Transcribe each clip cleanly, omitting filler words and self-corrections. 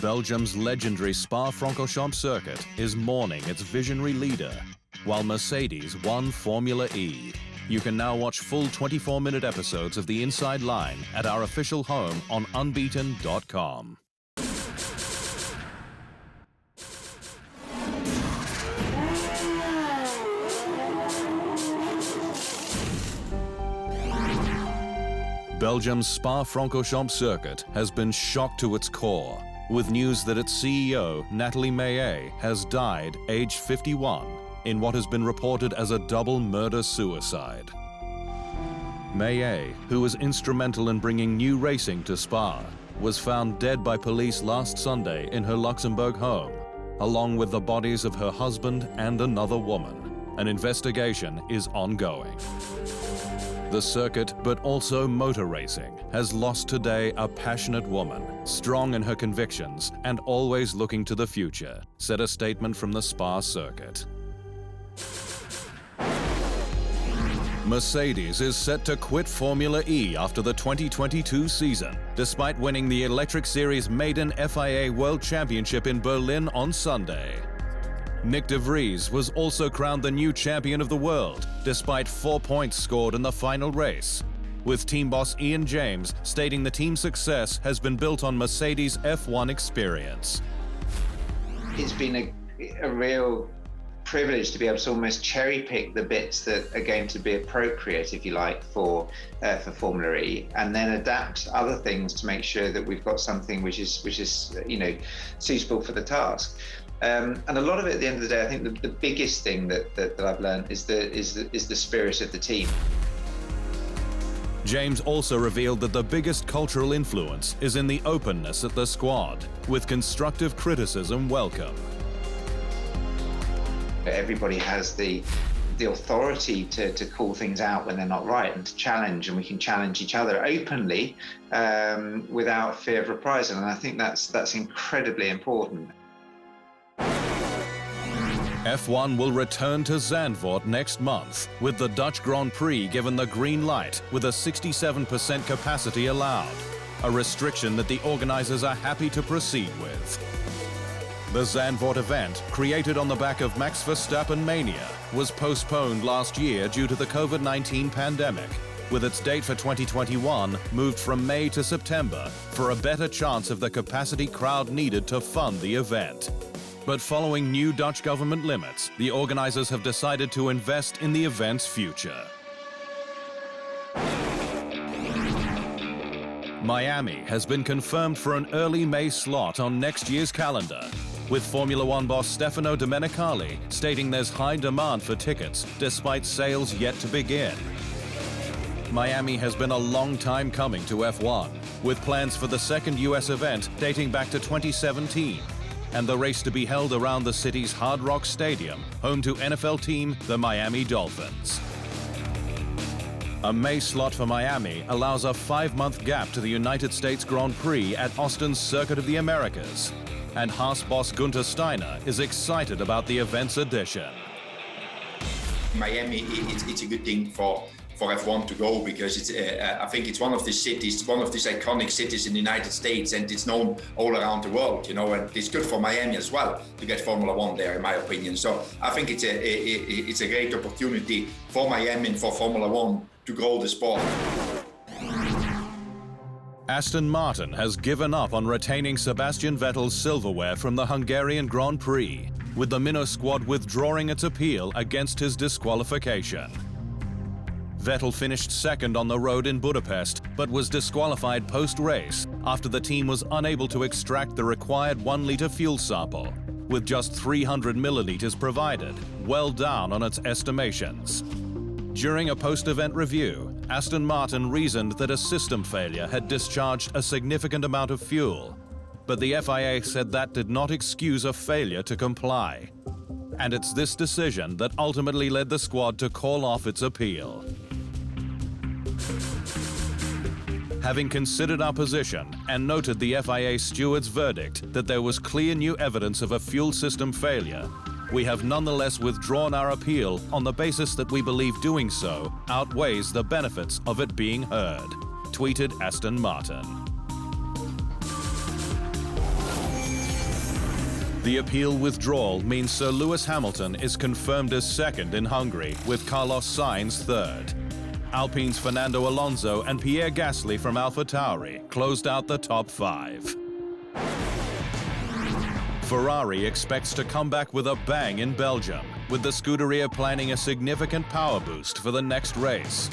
Belgium's legendary Spa-Francorchamps circuit is mourning its visionary leader, while Mercedes won Formula E. You can now watch full 24-minute episodes of The Inside Line at our official home on unbeaten.com. Belgium's Spa-Francorchamps circuit has been shocked to its core, with news that its CEO, Nathalie Maillet, has died aged 51 in what has been reported as a double murder-suicide. Maillet, who was instrumental in bringing new racing to Spa, was found dead by police last Sunday in her Luxembourg home, along with the bodies of her husband and another woman. An investigation is ongoing. The circuit, but also motor racing, has lost today a passionate woman, strong in her convictions and always looking to the future, said a statement from the Spa circuit. Mercedes is set to quit Formula E after the 2022 season, despite winning the Electric Series maiden FIA World Championship in Berlin on Sunday. Nick de Vries was also crowned the new champion of the world, despite 4 points scored in the final race, with team boss Ian James stating the team's success has been built on Mercedes' F1 experience. It's been a real privilege to be able to almost cherry pick the bits that are going to be appropriate, if you like, for Formula E, and then adapt other things to make sure that we've got something which is suitable for the task. And a lot of it, at the end of the day, I think the biggest thing that I've learned is the spirit of the team. James also revealed that the biggest cultural influence is in the openness at the squad, with constructive criticism welcome. Everybody has the authority to call things out when they're not right and to challenge, and we can challenge each other openly without fear of reprisal. And I think that's incredibly important. F1 will return to Zandvoort next month, with the Dutch Grand Prix given the green light with a 67% capacity allowed, a restriction that the organizers are happy to proceed with. The Zandvoort event, created on the back of Max Verstappen mania, was postponed last year due to the COVID-19 pandemic, with its date for 2021 moved from May to September for a better chance of the capacity crowd needed to fund the event. But following new Dutch government limits, the organizers have decided to invest in the event's future. Miami has been confirmed for an early May slot on next year's calendar, with Formula One boss Stefano Domenicali stating there's high demand for tickets despite sales yet to begin. Miami has been a long time coming to F1, with plans for the second US event dating back to 2017. And the race to be held around the city's Hard Rock Stadium, home to NFL team the Miami Dolphins. A May slot for Miami allows a 5-month gap to the United States Grand Prix at Austin's Circuit of the Americas, and Haas boss Gunther Steiner is excited about the event's addition. Miami, it's a good thing for F1 to go, because it's I think it's one of these iconic cities in the United States, and it's known all around the world, and it's good for Miami as well to get Formula One there, in my opinion. So I think it's a great opportunity for Miami and for Formula One to grow the sport. Aston Martin has given up on retaining Sebastian Vettel's silverware from the Hungarian Grand Prix, with the Minnow squad withdrawing its appeal against his disqualification. Vettel finished second on the road in Budapest, but was disqualified post-race after the team was unable to extract the required 1-litre fuel sample, with just 300 millilitres provided, well down on its estimations. During a post-event review, Aston Martin reasoned that a system failure had discharged a significant amount of fuel, but the FIA said that did not excuse a failure to comply. And it's this decision that ultimately led the squad to call off its appeal. Having considered our position and noted the FIA steward's verdict that there was clear new evidence of a fuel system failure, we have nonetheless withdrawn our appeal on the basis that we believe doing so outweighs the benefits of it being heard, tweeted Aston Martin. The appeal withdrawal means Sir Lewis Hamilton is confirmed as second in Hungary, with Carlos Sainz third. Alpine's Fernando Alonso and Pierre Gasly from AlphaTauri closed out the top 5. Ferrari expects to come back with a bang in Belgium, with the Scuderia planning a significant power boost for the next race.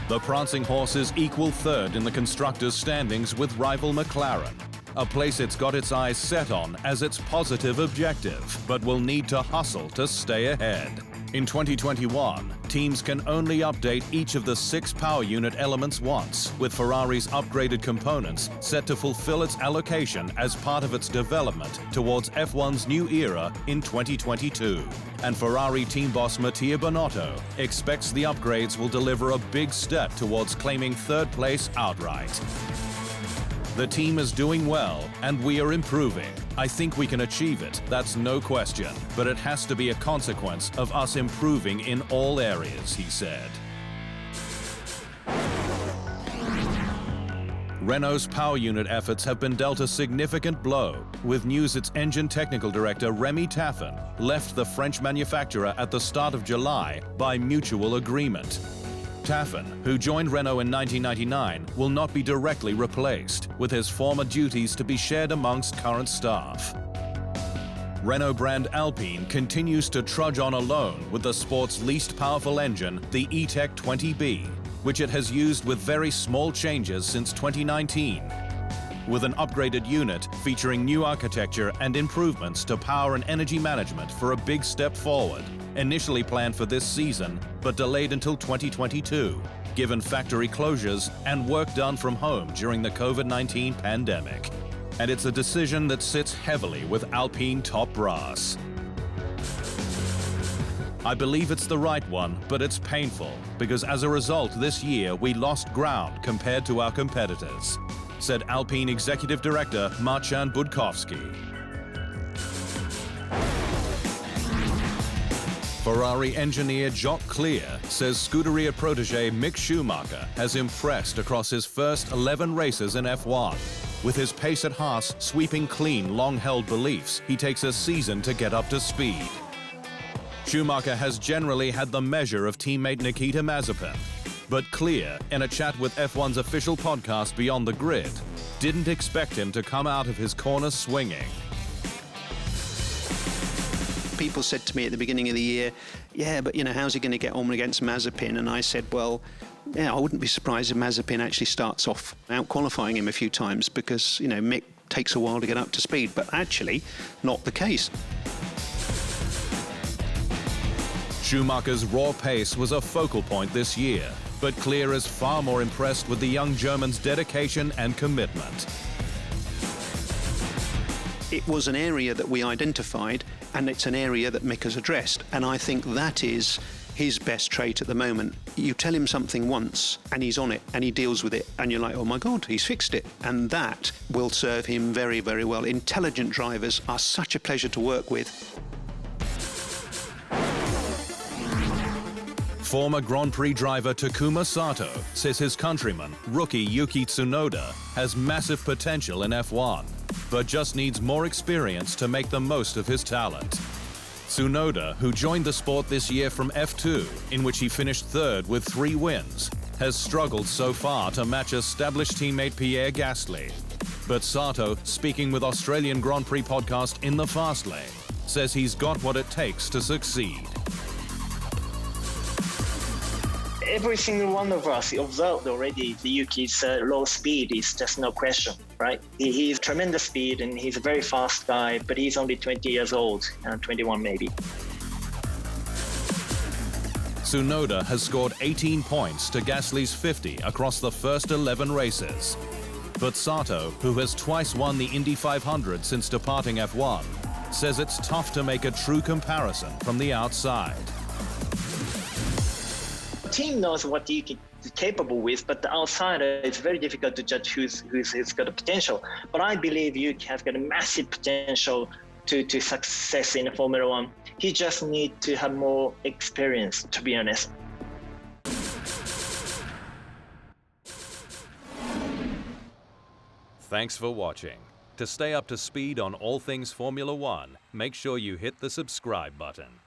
The prancing horses equal third in the constructors' standings with rival McLaren, a place it's got its eyes set on as its positive objective, but will need to hustle to stay ahead. In 2021, teams can only update each of the 6 power unit elements once, with Ferrari's upgraded components set to fulfill its allocation as part of its development towards F1's new era in 2022. And Ferrari team boss Mattia Binotto expects the upgrades will deliver a big step towards claiming third place outright. The team is doing well, and we are improving. I think we can achieve it, that's no question. But it has to be a consequence of us improving in all areas, he said. Renault's power unit efforts have been dealt a significant blow, with news its engine technical director Remy Taffin left the French manufacturer at the start of July by mutual agreement. Taffin, who joined Renault in 1999, will not be directly replaced, with his former duties to be shared amongst current staff. Renault brand Alpine continues to trudge on alone with the sport's least powerful engine, the E-Tech 20B, which it has used with very small changes since 2019. With an upgraded unit featuring new architecture and improvements to power and energy management for a big step forward, initially planned for this season, but delayed until 2022, given factory closures and work done from home during the COVID-19 pandemic. And it's a decision that sits heavily with Alpine top brass. I believe it's the right one, but it's painful, because as a result this year we lost ground compared to our competitors, said Alpine Executive Director Marcin Budkowski. Ferrari engineer Jock Clear says Scuderia protege Mick Schumacher has impressed across his first 11 races in F1. With his pace at Haas sweeping clean long-held beliefs, he takes a season to get up to speed. Schumacher has generally had the measure of teammate Nikita Mazepin, but Clear, in a chat with F1's official podcast Beyond the Grid, didn't expect him to come out of his corner swinging. People said to me at the beginning of the year, yeah, but how's he going to get on against Mazepin? And I said, well, yeah, I wouldn't be surprised if Mazepin actually starts off out qualifying him a few times because, Mick takes a while to get up to speed, but actually not the case. Schumacher's raw pace was a focal point this year, but Clear is far more impressed with the young German's dedication and commitment. It was an area that we identified, and it's an area that Mick has addressed, and I think that is his best trait at the moment. You tell him something once, and he's on it, and he deals with it, and you're like, oh my God, he's fixed it. And that will serve him very, very well. Intelligent drivers are such a pleasure to work with. Former Grand Prix driver Takuma Sato says his countryman, rookie Yuki Tsunoda, has massive potential in F1, but just needs more experience to make the most of his talent. Tsunoda, who joined the sport this year from F2, in which he finished third with 3 wins, has struggled so far to match established teammate Pierre Gasly. But Sato, speaking with Australian Grand Prix podcast In the Fast Lane, says he's got what it takes to succeed. Every single one of us observed already the Yuki's low speed is just no question, right? He's tremendous speed and he's a very fast guy, but he's only 20 years old, 21 maybe. Tsunoda has scored 18 points to Gasly's 50 across the first 11 races. But Sato, who has twice won the Indy 500 since departing F1, says it's tough to make a true comparison from the outside. The team knows what Yuki is capable with, but the outsider, it's very difficult to judge who's got the potential. But I believe Yuki has got a massive potential to success in Formula One. He just needs to have more experience, to be honest. Thanks for watching. To stay up to speed on all things Formula One, make sure you hit the subscribe button.